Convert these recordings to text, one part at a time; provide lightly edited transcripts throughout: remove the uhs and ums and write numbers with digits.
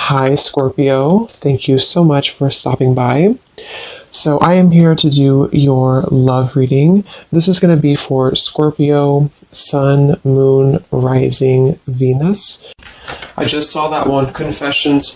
Hi, Scorpio. Thank you so much for stopping by. So I am here to do your love reading. This is going to be for Scorpio, Sun, Moon, Rising, Venus. I just saw that one, confessions.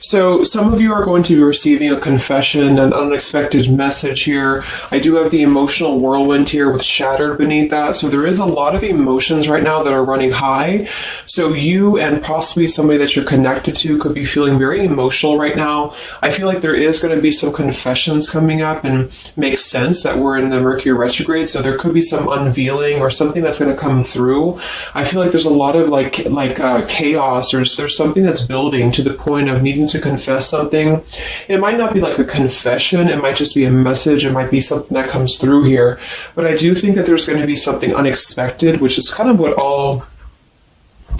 So some of you are going to be receiving a confession, an unexpected message here. I do have the emotional whirlwind here with shattered beneath that. So there is a lot of emotions right now that are running high. So you and possibly somebody that you're connected to could be feeling very emotional right now. I feel like there is going to be some confessions coming up, and makes sense that we're in the Mercury retrograde. So there could be some unveiling or something that's going to come through. I feel like there's a lot of chaos, or there's something that's building to the point of needing to confess something. It might not be like a confession, it might just be a message, it might be something that comes through here. But I do think that there's going to be something unexpected, which is kind of what all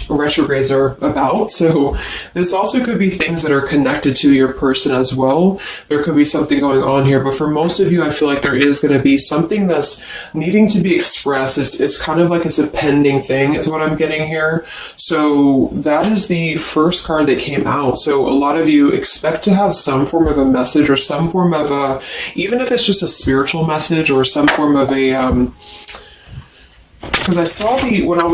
retrogrades are about. So this also could be things that are connected to your person as well. There could be something going on here, but for most of you, I feel like there is going to be something that's needing to be expressed. It's kind of like it's a pending thing is what I'm getting here. So that is the first card that came out. So a lot of you expect to have some form of a message, or some form of a, even if it's just a spiritual message, or some form of a because I saw when I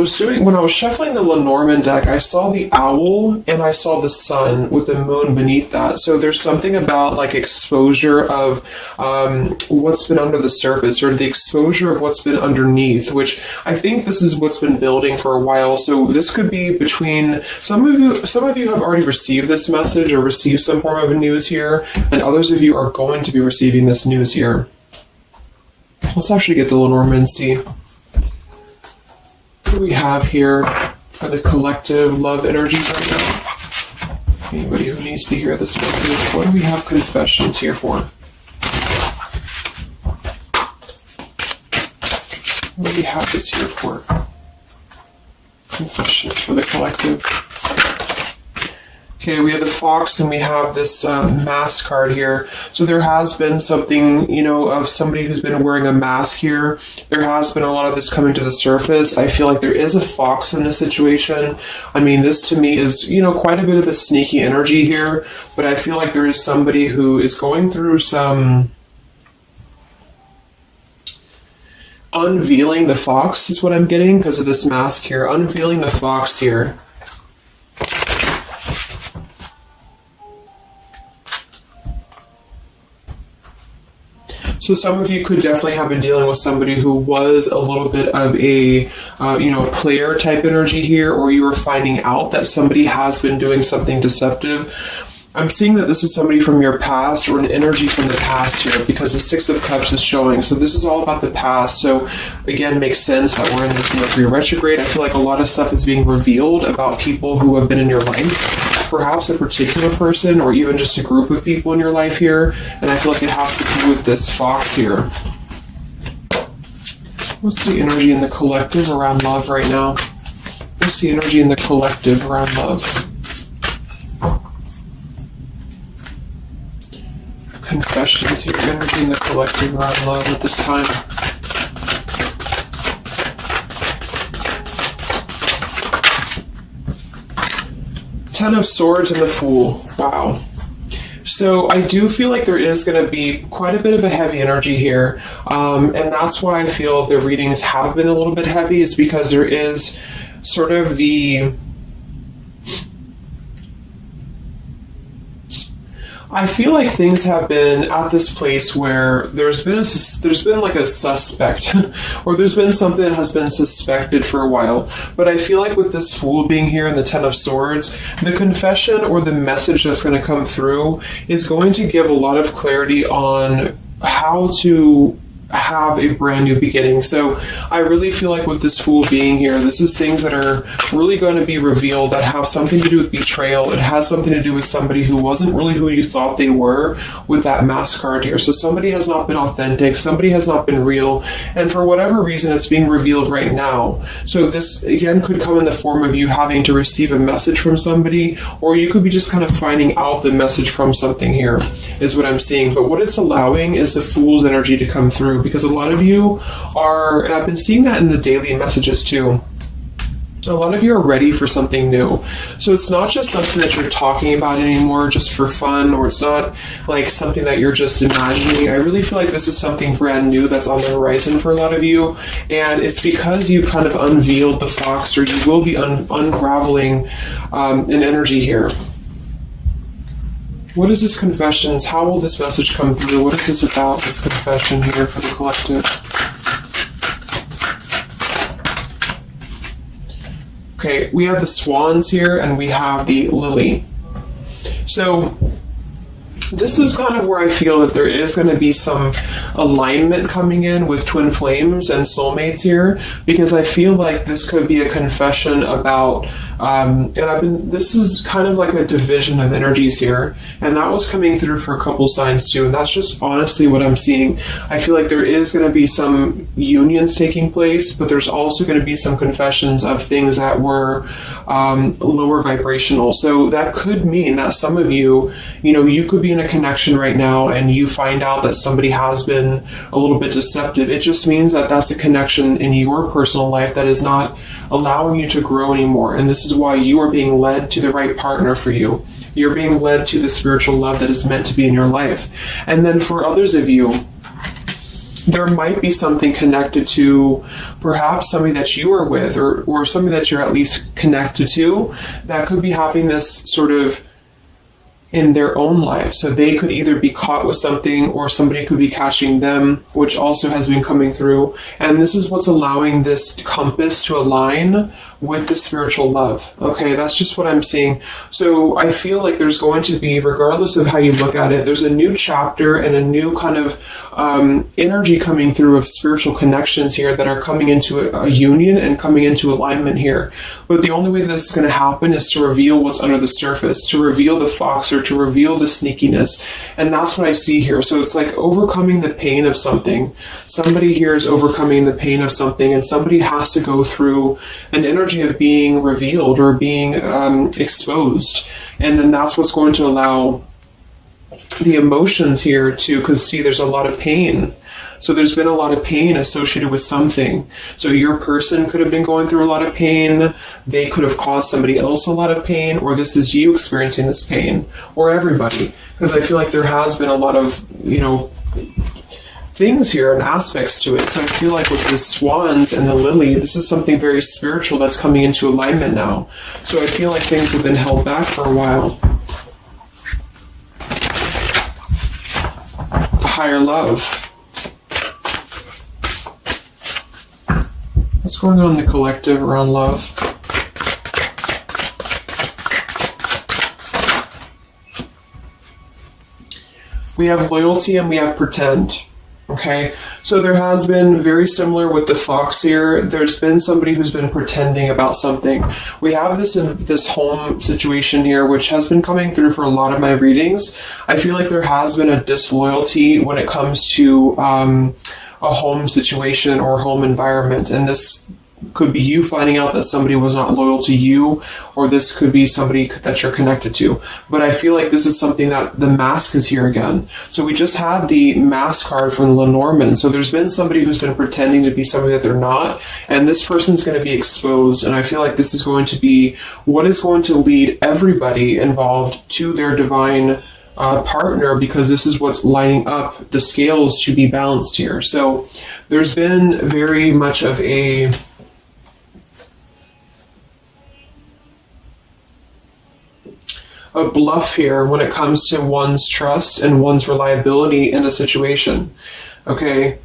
was shuffling the Lenormand deck, I saw the owl and I saw the sun with the moon beneath that. So there's something about like exposure of what's been under the surface, or the exposure of what's been underneath, which I think this is what's been building for a while. So this could be between some of you have already received this message or received some form of news here, and others of you are going to be receiving this news here. Let's actually get the Lenormand and see. What do we have here for the collective love energies right now? Anybody who needs to hear this message, what do we have confessions here for? What do we have this here for? Confessions for the collective. Okay, we have the fox and we have this mask card here. So there has been something, of somebody who's been wearing a mask here. There has been a lot of this coming to the surface. I feel like there is a fox in this situation. I mean, this to me is, quite a bit of a sneaky energy here. But I feel like there is somebody who is going through some unveiling the fox is what I'm getting because of this mask here. Unveiling the fox here. So some of you could definitely have been dealing with somebody who was a little bit of a, player type energy here, or you were finding out that somebody has been doing something deceptive. I'm seeing that this is somebody from your past, or an energy from the past here, because the Six of Cups is showing. So this is all about the past. So again, makes sense that we're in this Mercury retrograde. I feel like a lot of stuff is being revealed about people who have been in your life. Perhaps a particular person, or even just a group of people in your life here. And I feel like it has to do with this fox here. What's the energy in the collective around love right now? What's the energy in the collective around love? Confessions here, energy in the collective around love at this time. Ten of Swords and the Fool. Wow. So I do feel like there is going to be quite a bit of a heavy energy here. And that's why I feel the readings have been a little bit heavy, is because there is sort of the... I feel like things have been at this place where there's been like a suspect, or there's been something that has been suspected for a while. But I feel like with this Fool being here and the Ten of Swords, the confession or the message that's going to come through is going to give a lot of clarity on how to have a brand new beginning. So I really feel like with this Fool being here, this is things that are really going to be revealed that have something to do with betrayal. It has something to do with somebody who wasn't really who you thought they were with that mask card here. So somebody has not been authentic, somebody has not been real, and for whatever reason it's being revealed right now. So this again could come in the form of you having to receive a message from somebody, or you could be just kind of finding out the message from something here, is what I'm seeing. But what it's allowing is the Fool's energy to come through, because a lot of you are, and I've been seeing that in the daily messages too, A lot of you are ready for something new. So it's not just something that you're talking about anymore just for fun, or it's not like something that you're just imagining. I really feel like this is something brand new that's on the horizon for a lot of you. And it's because you kind of unveiled the fox, or you will be unraveling an energy here. What is this confessions? How will this message come through? What is this about, this confession here for the collective? Okay, we have the swans here, and we have the lily. So this is kind of where I feel that there is going to be some alignment coming in with twin flames and soulmates here, because I feel like this could be a confession about, this is kind of like a division of energies here, and that was coming through for a couple signs too, and that's just honestly what I'm seeing. I feel like there is going to be some unions taking place, but there's also going to be some confessions of things that were lower vibrational. So that could mean that some of you, you could be in a connection right now and you find out that somebody has been a little bit deceptive. It just means that that's a connection in your personal life that is not allowing you to grow anymore. And this is why you are being led to the right partner for you. You're being led to the spiritual love that is meant to be in your life. And then for others of you, there might be something connected to perhaps somebody that you are with, or somebody that you're at least connected to, that could be having this sort of in their own life. So they could either be caught with something, or somebody could be catching them, which also has been coming through. And this is what's allowing this compass to align with the spiritual love. Okay, that's just what I'm seeing. So I feel like there's going to be, regardless of how you look at it, there's a new chapter and a new kind of energy coming through of spiritual connections here that are coming into a union and coming into alignment here. But the only way that this is going to happen is to reveal what's under the surface, to reveal the fox, or to reveal the sneakiness. And that's what I see here. So it's like overcoming the pain of something. Somebody here is overcoming the pain of something, and somebody has to go through an energy of being revealed or being exposed. And then that's what's going to allow the emotions here to, because see, there's a lot of pain. So there's been a lot of pain associated with something. So your person could have been going through a lot of pain. They could have caused somebody else a lot of pain, or this is you experiencing this pain, or everybody. Because I feel like there has been a lot of, things here and aspects to it. So I feel like with the swans and the lily, this is something very spiritual that's coming into alignment now. So I feel like things have been held back for a while. Higher love. What's going on in the collective around love? We have loyalty and we have pretend. Okay, so there has been, very similar with the fox here, there's been somebody who's been pretending about something. We have this home situation here, which has been coming through for a lot of my readings. I feel like there has been a disloyalty when it comes to a home situation or home environment, and this could be you finding out that somebody was not loyal to you, or this could be somebody that you're connected to. But I feel like this is something that the mask is here again. So we just had the mask card from Lenormand. So there's been somebody who's been pretending to be somebody that they're not, and this person's going to be exposed. And I feel like this is going to be what is going to lead everybody involved to their divine partner, because this is what's lining up the scales to be balanced here. So there's been very much of a bluff here when it comes to one's trust and one's reliability in a situation. Okay.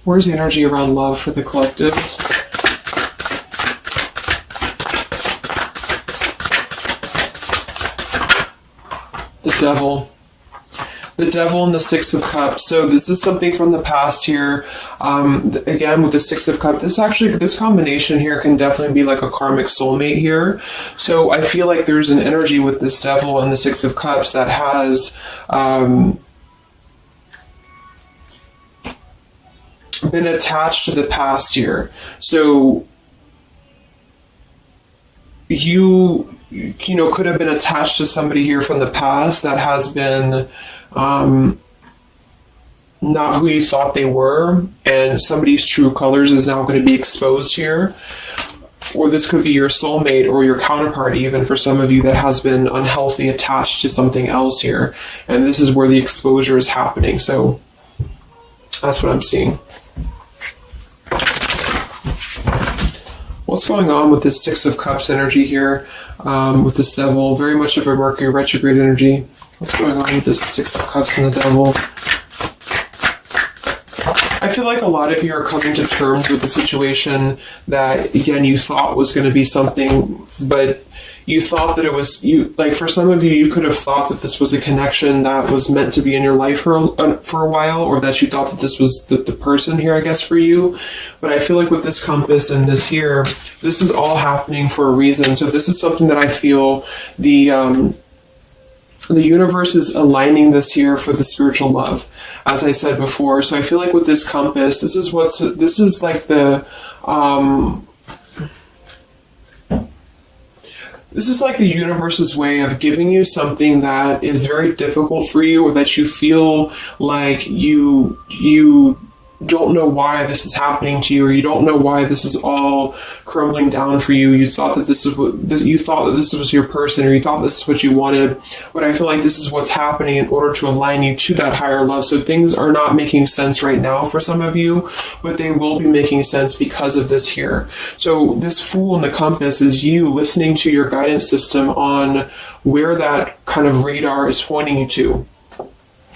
Where's the energy around love for the collective? The devil. The devil and the Six of Cups. So this is something from the past here. Again, with the Six of Cups, this combination here can definitely be like a karmic soulmate here. So I feel like there's an energy with this devil and the Six of Cups that has been attached to the past here. So you know, could have been attached to somebody here from the past that has been not who you thought they were, and somebody's true colors is now going to be exposed here. Or this could be your soulmate or your counterpart, even for some of you, that has been unhealthy attached to something else here. And this is where the exposure is happening. So that's what I'm seeing. What's going on with this Six of Cups energy here, with this Devil? Very much of a Mercury retrograde energy. What's going on with this Six of Cups and the Devil? I feel like a lot of you are coming to terms with the situation that, again, you thought was going to be something, but you thought that it was, like for some of you, you could have thought that this was a connection that was meant to be in your life for a while, or that you thought that this was the person here, I guess, for you. But I feel like with this compass and this here, this is all happening for a reason. So this is something that I feel the universe is aligning this here for the spiritual love, as I said before. So I feel like with this compass, this is like the this is like the universe's way of giving you something that is very difficult for you, or that you feel like you don't know why this is happening to you, or you don't know why this is all crumbling down for you. You thought that this was your person, or you thought this is what you wanted, but I feel like this is what's happening in order to align you to that higher love. So things are not making sense right now for some of you, but they will be making sense because of this here. So this Fool in the compass is you listening to your guidance system on where that kind of radar is pointing you to.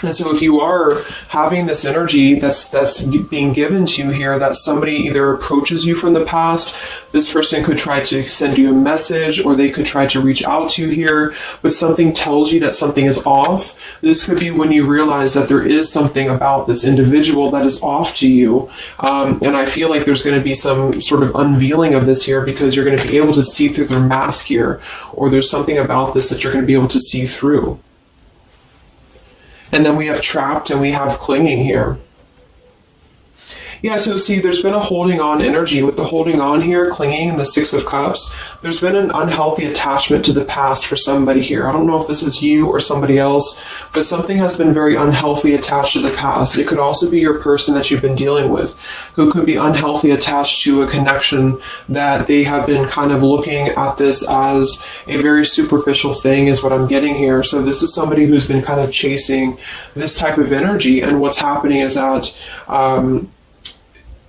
And so if you are having this energy that's being given to you here, that somebody either approaches you from the past, this person could try to send you a message, or they could try to reach out to you here, but something tells you that something is off. This could be when you realize that there is something about this individual that is off to you. And I feel like there's going to be some sort of unveiling of this here, because you're going to be able to see through their mask here, or there's something about this that you're going to be able to see through. And then we have trapped and we have clinging here. Yeah, so see, there's been a holding on energy with the holding on here, clinging, and the Six of Cups. There's been an unhealthy attachment to the past for somebody here. I don't know if this is you or somebody else, but something has been very unhealthy attached to the past. It could also be your person that you've been dealing with, who could be unhealthy attached to a connection that they have been kind of looking at this as a very superficial thing, is what I'm getting here. So this is somebody who's been kind of chasing this type of energy, and what's happening is that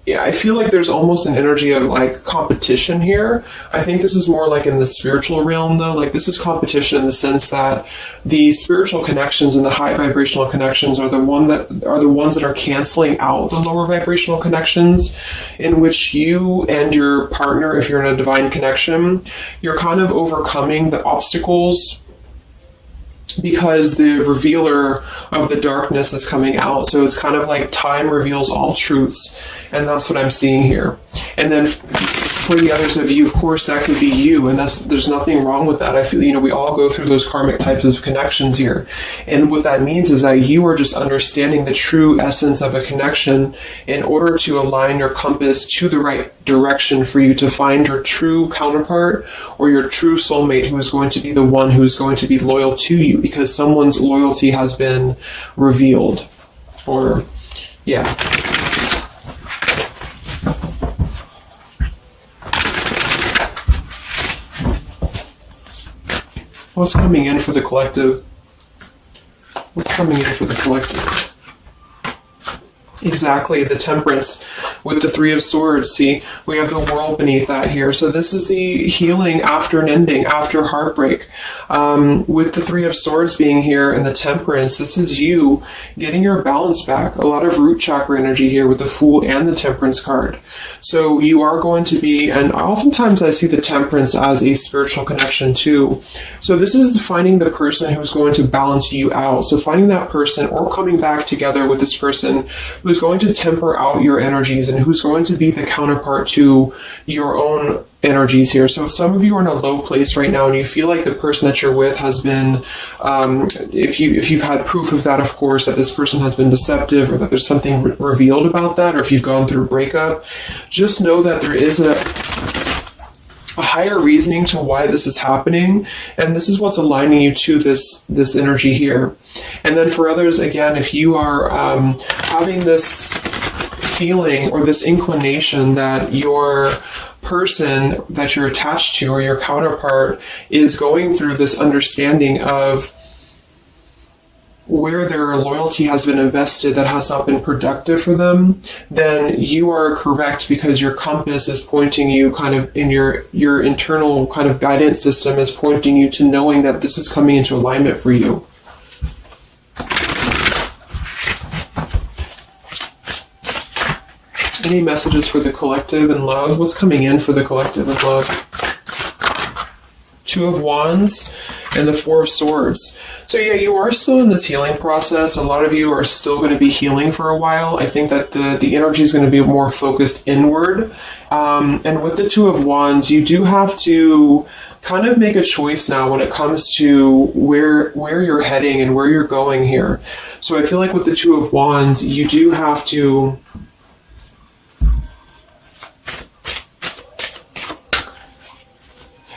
yeah, I feel like there's almost an energy of like competition here. I think this is more like in the spiritual realm though. Like this is competition in the sense that the spiritual connections and the high vibrational connections are the ones that are canceling out the lower vibrational connections, in which you and your partner, if you're in a divine connection, you're kind of overcoming the obstacles, because the revealer of the darkness is coming out. So it's kind of like time reveals all truths, and that's what I'm seeing here. And then for the others of you, of course, that could be you, and there's nothing wrong with that. I feel, we all go through those karmic types of connections here. And what that means is that you are just understanding the true essence of a connection in order to align your compass to the right direction for you to find your true counterpart, or your true soulmate, who is going to be the one who is going to be loyal to you, because someone's loyalty has been revealed. Or, yeah. What's coming in for the collective? What's coming in for the collective? Exactly, the Temperance with the Three of Swords. See, we have the World beneath that here. So this is the healing after an ending, after heartbreak. With the Three of Swords being here and the Temperance, this is you getting your balance back. A lot of root chakra energy here with the Fool and the Temperance card. So you are going to be, and oftentimes I see the Temperance as a spiritual connection too. So this is finding the person who's going to balance you out. So finding that person, or coming back together with this person who's going to temper out your energies energies and who's going to be the counterpart to your own energies here. So if some of you are in a low place right now and you feel like the person that you're with has been, if you've had proof of that, of course, that this person has been deceptive or that there's something revealed about that, or if you've gone through a breakup, just know that there is a higher reasoning to why this is happening, and this is what's aligning you to this energy here. And then for others, again, if you are having this feeling or this inclination that your person that you're attached to or your counterpart is going through this understanding of where their loyalty has been invested that has not been productive for them, then you are correct, because your compass is pointing you kind of in your internal kind of guidance system is pointing you to knowing that this is coming into alignment for you. Any messages for the collective and love? What's coming in for the collective and love? Two of Wands and the Four of Swords. So yeah, you are still in this healing process. A lot of you are still going to be healing for a while. I think that the energy is going to be more focused inward. And with the Two of Wands, you do have to kind of make a choice now when it comes to where you're heading and where you're going here. So I feel like with the Two of Wands, you do have to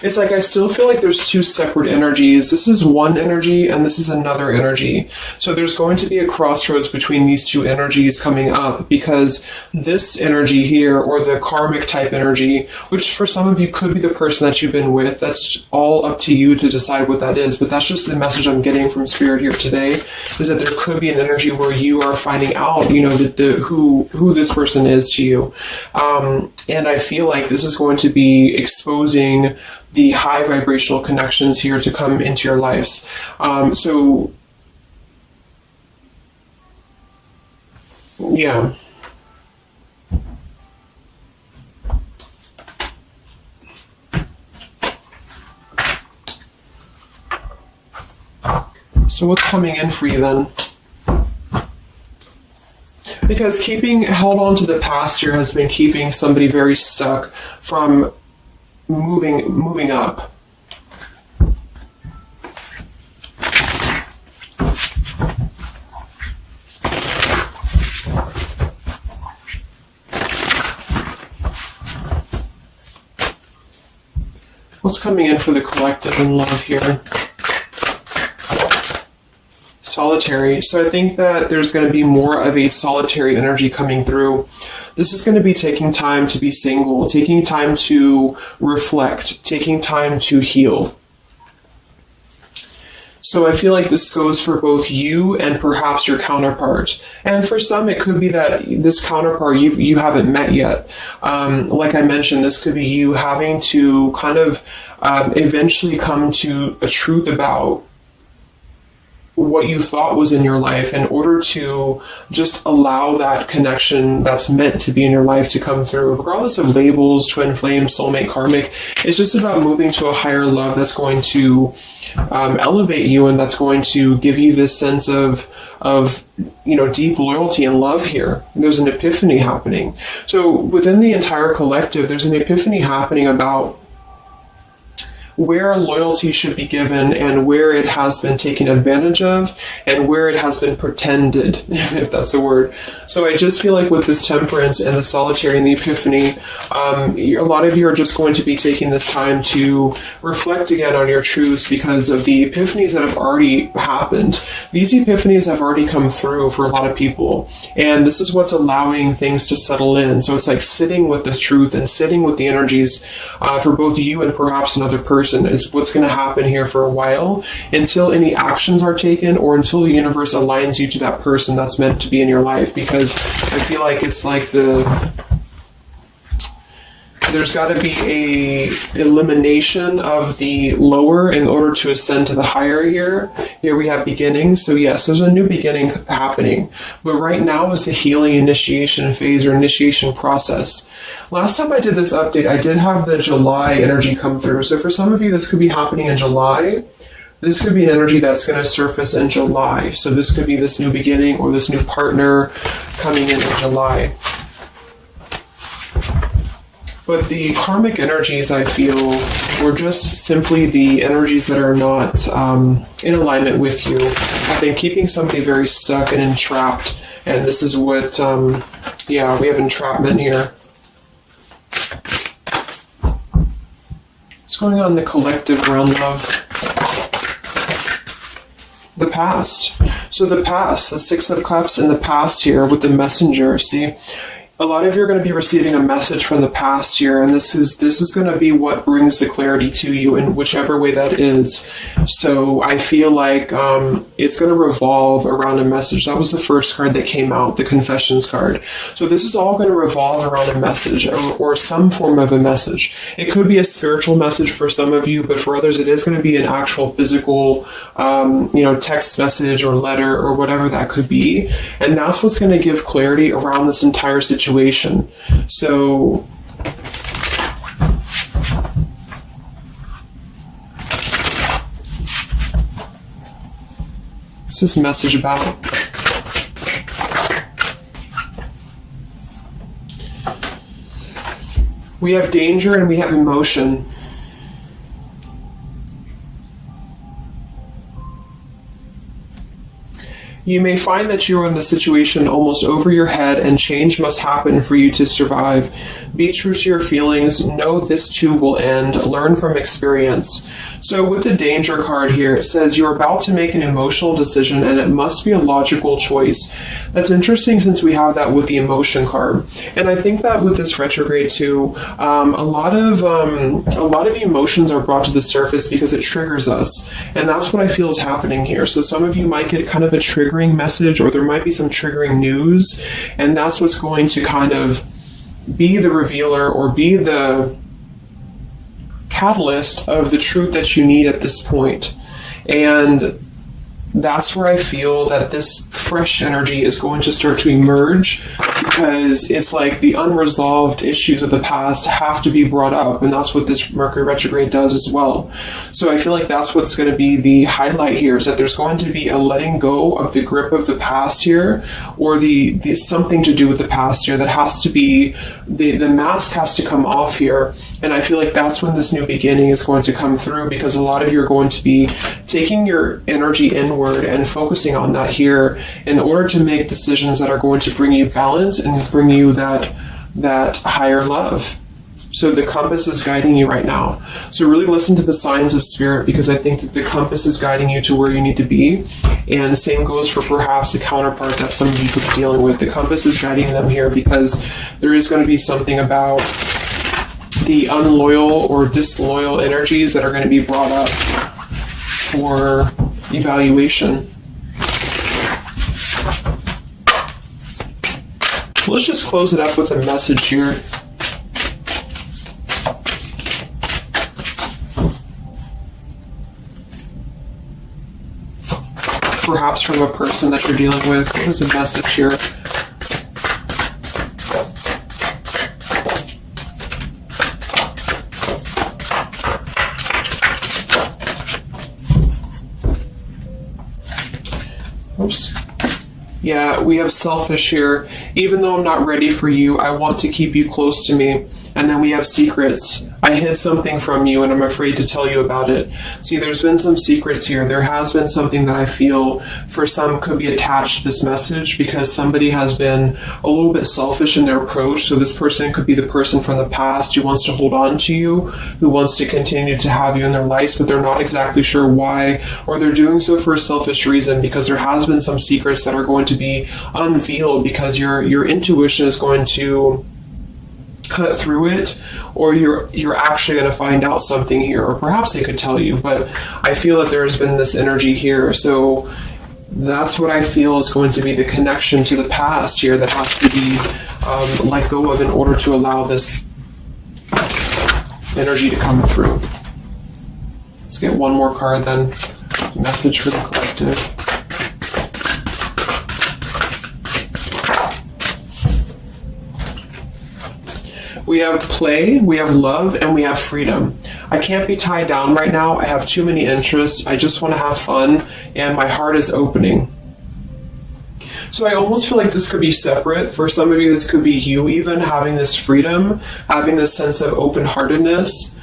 it's like I still feel like there's two separate energies. This is one energy and this is another energy. So there's going to be a crossroads between these two energies coming up, because this energy here, or the karmic type energy, which for some of you could be the person that you've been with, that's all up to you to decide what that is. But that's just the message I'm getting from Spirit here today, is that there could be an energy where you are finding out, who this person is to you. And I feel like this is going to be exposing the high vibrational connections here to come into your lives. So yeah. So what's coming in for you then? Because keeping held on to the past here has been keeping somebody very stuck from moving up. What's coming in for the collective and love here? Solitary. So I think that there's going to be more of a solitary energy coming through. This is going to be taking time to be single, taking time to reflect, taking time to heal. So I feel like this goes for both you and perhaps your counterpart. And for some, it could be that this counterpart you haven't met yet. Like I mentioned, this could be you having to kind of eventually come to a truth about what you thought was in your life in order to just allow that connection that's meant to be in your life to come through, regardless of labels, twin flame, soulmate, karmic. It's just about moving to a higher love that's going to elevate you, and that's going to give you this sense of deep loyalty and love here. There's an epiphany happening. So within the entire collective, there's an epiphany happening about where loyalty should be given and where it has been taken advantage of and where it has been pretended, if that's a word. So I just feel like with this temperance and the solitary and the epiphany, a lot of you are just going to be taking this time to reflect again on your truths because of the epiphanies that have already happened. These epiphanies have already come through for a lot of people, and this is what's allowing things to settle in. So it's like sitting with this truth and sitting with the energies for both you and perhaps another person is what's going to happen here for a while, until any actions are taken or until the universe aligns you to that person that's meant to be in your life. Because I feel like it's like there's got to be a elimination of the lower in order to ascend to the higher here. Here we have beginning. So yes, there's a new beginning happening. But right now is the healing initiation phase or initiation process. Last time I did this update, I did have the July energy come through. So for some of you, this could be happening in July. This could be an energy that's going to surface in July. So this could be this new beginning or this new partner coming in July. But the karmic energies, I feel, were just simply the energies that are not in alignment with you. Have been keeping somebody very stuck and entrapped. And this is what, yeah, we have entrapment here. What's going on in the collective around love? The past. So the past, the Six of Cups in the past here with the messenger, see? A lot of you are going to be receiving a message from the past here, and this is going to be what brings the clarity to you in whichever way that is. So I feel like it's going to revolve around a message. That was the first card that came out, the Confessions card. So this is all going to revolve around a message or some form of a message. It could be a spiritual message for some of you, but for others it is going to be an actual physical, text message or letter or whatever that could be. And that's what's going to give clarity around this entire situation. So what's this message about? We have danger and we have emotion. You may find that you are in a situation almost over your head and change must happen for you to survive. Be true to your feelings. Know this too will end. Learn from experience. So with the danger card here, it says you're about to make an emotional decision and it must be a logical choice. That's interesting since we have that with the emotion card. And I think that with this retrograde too, a lot of emotions are brought to the surface because it triggers us. And that's what I feel is happening here. So some of you might get kind of a triggering message, or there might be some triggering news, and that's what's going to kind of be the revealer or be the catalyst of the truth that you need at this point. And that's where I feel that this fresh energy is going to start to emerge, because it's like the unresolved issues of the past have to be brought up, and that's what this Mercury retrograde does as well. So I feel like that's what's going to be the highlight here, is that there's going to be a letting go of the grip of the past here, or the something to do with the past here that has to be, the mask has to come off here. And I feel like that's when this new beginning is going to come through, because a lot of you are going to be taking your energy inward and focusing on that here in order to make decisions that are going to bring you balance and bring you that higher love. So the compass is guiding you right now. So really listen to the signs of spirit, because I think that the compass is guiding you to where you need to be. And the same goes for perhaps a counterpart that some of you could be dealing with. The compass is guiding them here because there is going to be something about the unloyal or disloyal energies that are going to be brought up for evaluation. Let's just close it up with a message here. Perhaps from a person that you're dealing with. What is a message here? Oops. Yeah, we have selfish here. Even though I'm not ready for you, I want to keep you close to me. And then we have secrets. I hid something from you and I'm afraid to tell you about it. See, there's been some secrets here. There has been something that I feel for some could be attached to this message, because somebody has been a little bit selfish in their approach. So this person could be the person from the past who wants to hold on to you, who wants to continue to have you in their lives, but they're not exactly sure why, or they're doing so for a selfish reason, because there has been some secrets that are going to be unveiled, because your intuition is going to cut through it, or you're actually going to find out something here, or perhaps they could tell you. But I feel that there's been this energy here, so that's what I feel is going to be the connection to the past here that has to be let go of in order to allow this energy to come through. Let's get one more card then. Message for the collective. We have play, we have love, and we have freedom. I can't be tied down right now. I have too many interests. I just want to have fun, and my heart is opening. So I almost feel like this could be separate. For some of you, this could be you even having this freedom, having this sense of open-heartedness.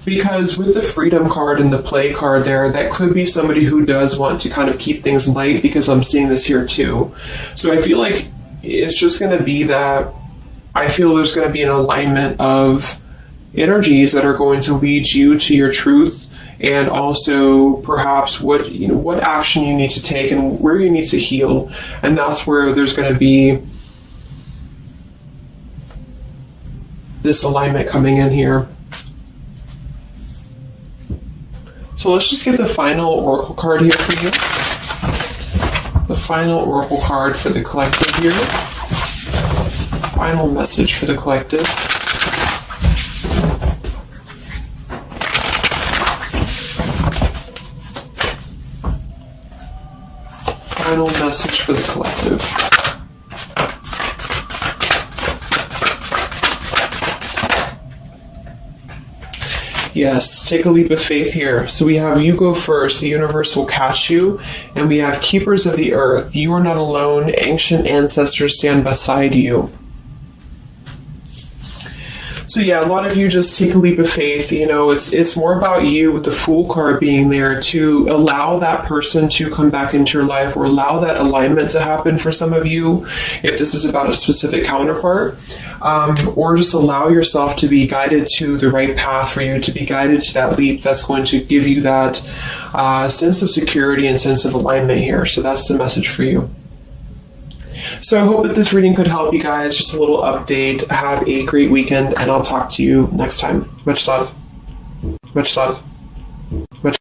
Because with the freedom card and the play card there, that could be somebody who does want to kind of keep things light, because I'm seeing this here too. So I feel like it's just going to be that I feel there's going to be an alignment of energies that are going to lead you to your truth, and also perhaps what action you need to take and where you need to heal. And that's where there's going to be this alignment coming in here. So let's just get the final oracle card here for you. The final oracle card for the collective here. Final message for the collective. Final message for the collective. Yes, take a leap of faith here. So we have you go first, the universe will catch you. And we have keepers of the earth. You are not alone. Ancient ancestors stand beside you. So yeah, a lot of you just take a leap of faith. It's more about you with the Fool card being there to allow that person to come back into your life, or allow that alignment to happen for some of you, if this is about a specific counterpart, or just allow yourself to be guided to the right path for you, to be guided to that leap that's going to give you that sense of security and sense of alignment here. So that's the message for you. So I hope that this reading could help you guys. Just a little update. Have a great weekend, and I'll talk to you next time. Much love. Much love.